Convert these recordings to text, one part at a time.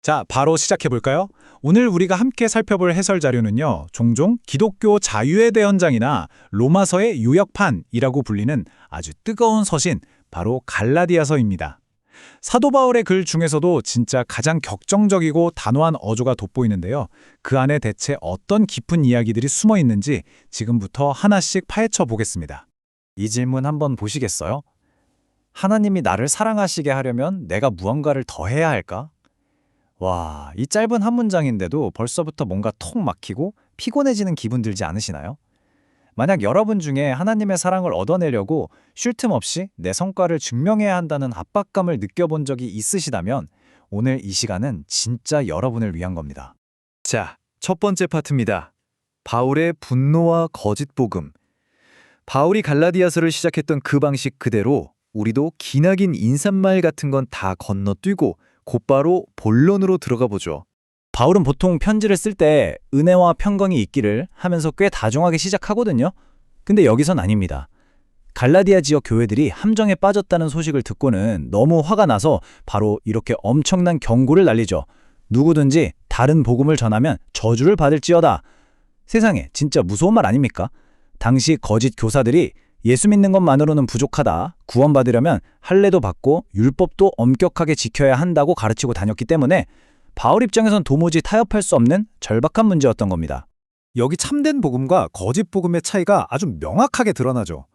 자, 바로 시작해볼까요? 오늘 우리가 함께 살펴볼 해설 자료는요, 종종 기독교 자유의 대헌장이나 로마서의 요역판이라고 불리는 아주 뜨거운 서신, 바로 갈라디아서입니다. 사도 바울의 글 중에서도 진짜 가장 격정적이고 단호한 어조가 돋보이는데요. 그 안에 대체 어떤 깊은 이야기들이 숨어 있는지 지금부터 하나씩 파헤쳐 보겠습니다. 이 질문 한번 보시겠어요? 하나님이 나를 사랑하시게 하려면 내가 무언가를 더 해야 할까? 와, 이 짧은 한 문장인데도 벌써부터 뭔가 톡 막히고 피곤해지는 기분 들지 않으시나요? 만약 여러분 중에 하나님의 사랑을 얻어내려고 쉴 틈 없이 내 성과를 증명해야 한다는 압박감을 느껴본 적이 있으시다면 오늘 이 시간은 진짜 여러분을 위한 겁니다. 자, 첫 번째 파트입니다. 바울의 분노와 거짓 복음. 바울이 갈라디아서를 시작했던 그 방식 그대로 우리도 기나긴 인사말 같은 건 다 건너뛰고 곧바로 본론으로 들어가 보죠. 바울은 보통 편지를 쓸 때 은혜와 평강이 있기를 하면서 꽤 다정하게 시작하거든요. 근데 여기선 아닙니다. 갈라디아 지역 교회들이 함정에 빠졌다는 소식을 듣고는 너무 화가 나서 바로 이렇게 엄청난 경고를 날리죠. 누구든지 다른 복음을 전하면 저주를 받을지어다. 세상에 진짜 무서운 말 아닙니까? 당시 거짓 교사들이 예수 믿는 것만으로는 부족하다. 구원받으려면 할례도 받고 율법도 엄격하게 지켜야 한다고 가르치고 다녔기 때문에 바울 입장에선 도무지 타협할 수 없는 절박한 문제였던 겁니다. 여기 참된 복음과 거짓 복음의 차이가 아주 명확하게 드러나죠.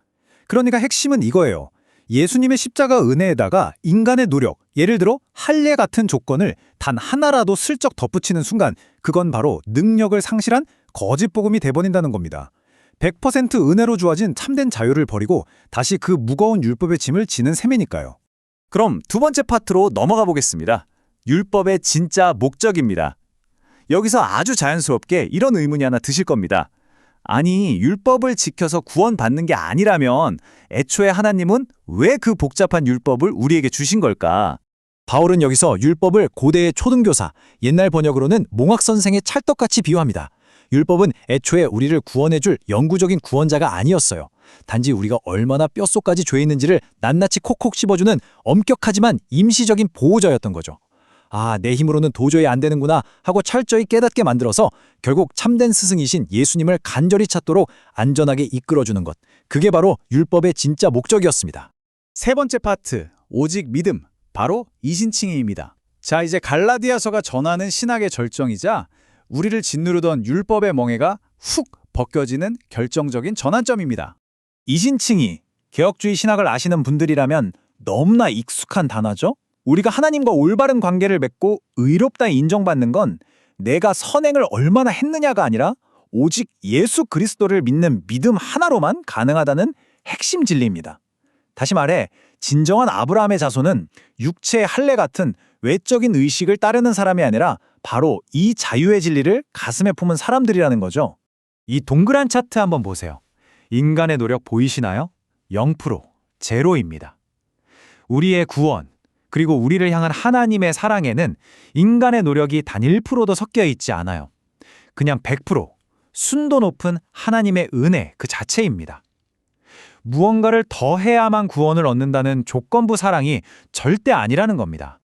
그러니까 핵심은 이거예요. 예수님의 십자가 은혜에다가 인간의 노력, 예를 들어 할례 같은 조건을 단 하나라도 슬쩍 덧붙이는 순간 그건 바로 능력을 상실한 거짓 복음이 돼버린다는 겁니다. 100% 은혜로 주어진 참된 자유를 버리고 다시 그 무거운 율법의 짐을 지는 셈이니까요. 그럼 두 번째 파트로 넘어가 보겠습니다. 율법의 진짜 목적입니다. 여기서 아주 자연스럽게 이런 의문이 하나 드실 겁니다. 아니, 율법을 지켜서 구원받는 게 아니라면 애초에 하나님은 왜 그 복잡한 율법을 우리에게 주신 걸까? 바울은 여기서 율법을 고대의 초등교사, 옛날 번역으로는 몽학선생의 찰떡같이 비유합니다. 율법은 애초에 우리를 구원해줄 영구적인 구원자가 아니었어요. 단지 우리가 얼마나 뼛속까지 죄 있는지를 낱낱이 콕콕 씹어주는 엄격하지만 임시적인 보호자였던 거죠. 아, 내 힘으로는 도저히 안 되는구나 하고 철저히 깨닫게 만들어서 결국 참된 스승이신 예수님을 간절히 찾도록 안전하게 이끌어주는 것. 그게 바로 율법의 진짜 목적이었습니다. 세 번째 파트, 오직 믿음, 바로 이신칭의입니다. 자, 이제 갈라디아서가 전하는 신학의 절정이자 우리를 짓누르던 율법의 멍에가 훅 벗겨지는 결정적인 전환점입니다. 이신칭의, 개혁주의 신학을 아시는 분들이라면 너무나 익숙한 단어죠? 우리가 하나님과 올바른 관계를 맺고 의롭다 인정받는 건 내가 선행을 얼마나 했느냐가 아니라 오직 예수 그리스도를 믿는 믿음 하나로만 가능하다는 핵심 진리입니다. 다시 말해 진정한 아브라함의 자손은 육체의 할례 같은 외적인 의식을 따르는 사람이 아니라 바로 이 자유의 진리를 가슴에 품은 사람들이라는 거죠. 이 동그란 차트 한번 보세요. 인간의 노력 보이시나요? 0%, 제로입니다. 우리의 구원, 그리고 우리를 향한 하나님의 사랑에는 인간의 노력이 단 1%도 섞여 있지 않아요. 그냥 100%, 순도 높은 하나님의 은혜 그 자체입니다. 무언가를 더 해야만 구원을 얻는다는 조건부 사랑이 절대 아니라는 겁니다.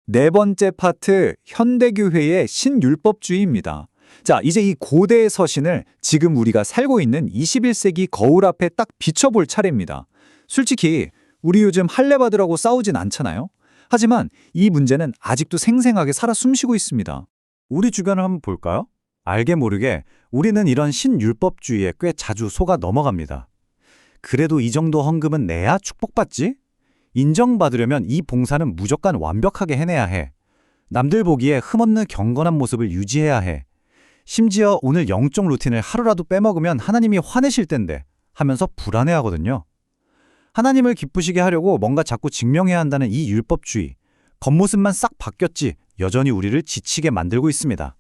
네 번째 파트, 현대교회의 신율법주의입니다. 자, 이제 이 고대의 서신을 지금 우리가 살고 있는 21세기 거울 앞에 딱 비춰볼 차례입니다. 솔직히 우리 요즘 할례 받으라고 싸우진 않잖아요. 하지만 이 문제는 아직도 생생하게 살아 숨쉬고 있습니다. 우리 주변을 한번 볼까요? 알게 모르게 우리는 이런 신율법주의에 꽤 자주 속아 넘어갑니다. 그래도 이 정도 헌금은 내야 축복받지? 인정받으려면 이 봉사는 무조건 완벽하게 해내야 해. 남들 보기에 흠없는 경건한 모습을 유지해야 해. 심지어 오늘 영적 루틴을 하루라도 빼먹으면 하나님이 화내실 텐데 하면서 불안해하거든요. 하나님을 기쁘시게 하려고 뭔가 자꾸 증명해야 한다는 이 율법주의. 겉모습만 싹 바뀌었지 여전히 우리를 지치게 만들고 있습니다.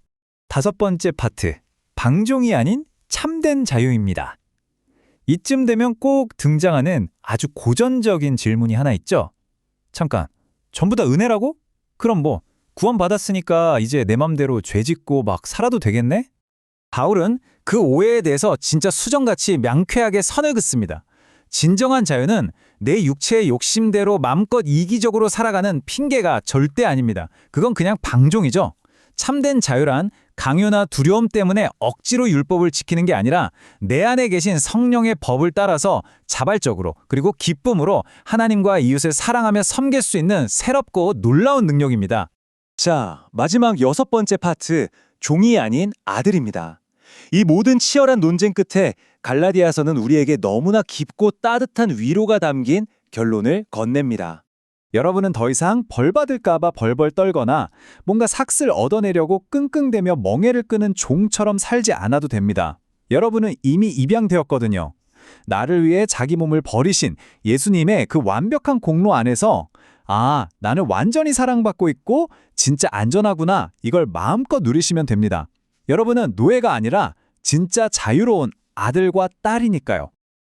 다섯 번째 파트, 방종이 아닌 참된 자유입니다. 이쯤 되면 꼭 등장하는 아주 고전적인 질문이 하나 있죠. 잠깐, 전부 다 은혜라고? 그럼 뭐 구원받았으니까 이제 내 맘대로 죄 짓고 막 살아도 되겠네? 바울은 그 오해에 대해서 진짜 수정같이 명쾌하게 선을 긋습니다. 진정한 자유는 내 육체의 욕심대로 마음껏 이기적으로 살아가는 핑계가 절대 아닙니다. 그건 그냥 방종이죠. 참된 자유란 강요나 두려움 때문에 억지로 율법을 지키는 게 아니라 내 안에 계신 성령의 법을 따라서 자발적으로 그리고 기쁨으로 하나님과 이웃을 사랑하며 섬길 수 있는 새롭고 놀라운 능력입니다. 자, 마지막 6번째 파트, 종이 아닌 아들입니다. 이 모든 치열한 논쟁 끝에 갈라디아서는 우리에게 너무나 깊고 따뜻한 위로가 담긴 결론을 건넵니다. 여러분은 더 이상 벌 받을까봐 벌벌 떨거나 뭔가 삭슬 얻어내려고 끙끙대며 멍에를 끄는 종처럼 살지 않아도 됩니다. 여러분은 이미 입양되었거든요. 나를 위해 자기 몸을 버리신 예수님의 그 완벽한 공로 안에서 나는 완전히 사랑받고 있고 진짜 안전하구나 이걸 마음껏 누리시면 됩니다. 여러분은 노예가 아니라 진짜 자유로운 아들과 딸이니까요.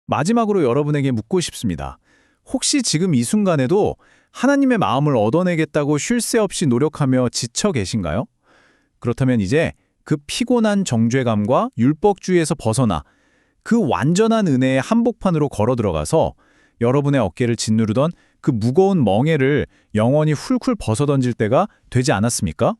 마지막으로 여러분에게 묻고 싶습니다. 혹시 지금 이 순간에도 하나님의 마음을 얻어내겠다고 쉴 새 없이 노력하며 지쳐 계신가요? 그렇다면 이제 그 피곤한 정죄감과 율법주의에서 벗어나 그 완전한 은혜의 한복판으로 걸어 들어가서 여러분의 어깨를 짓누르던 그 무거운 멍에를 영원히 훌훌 벗어던질 때가 되지 않았습니까?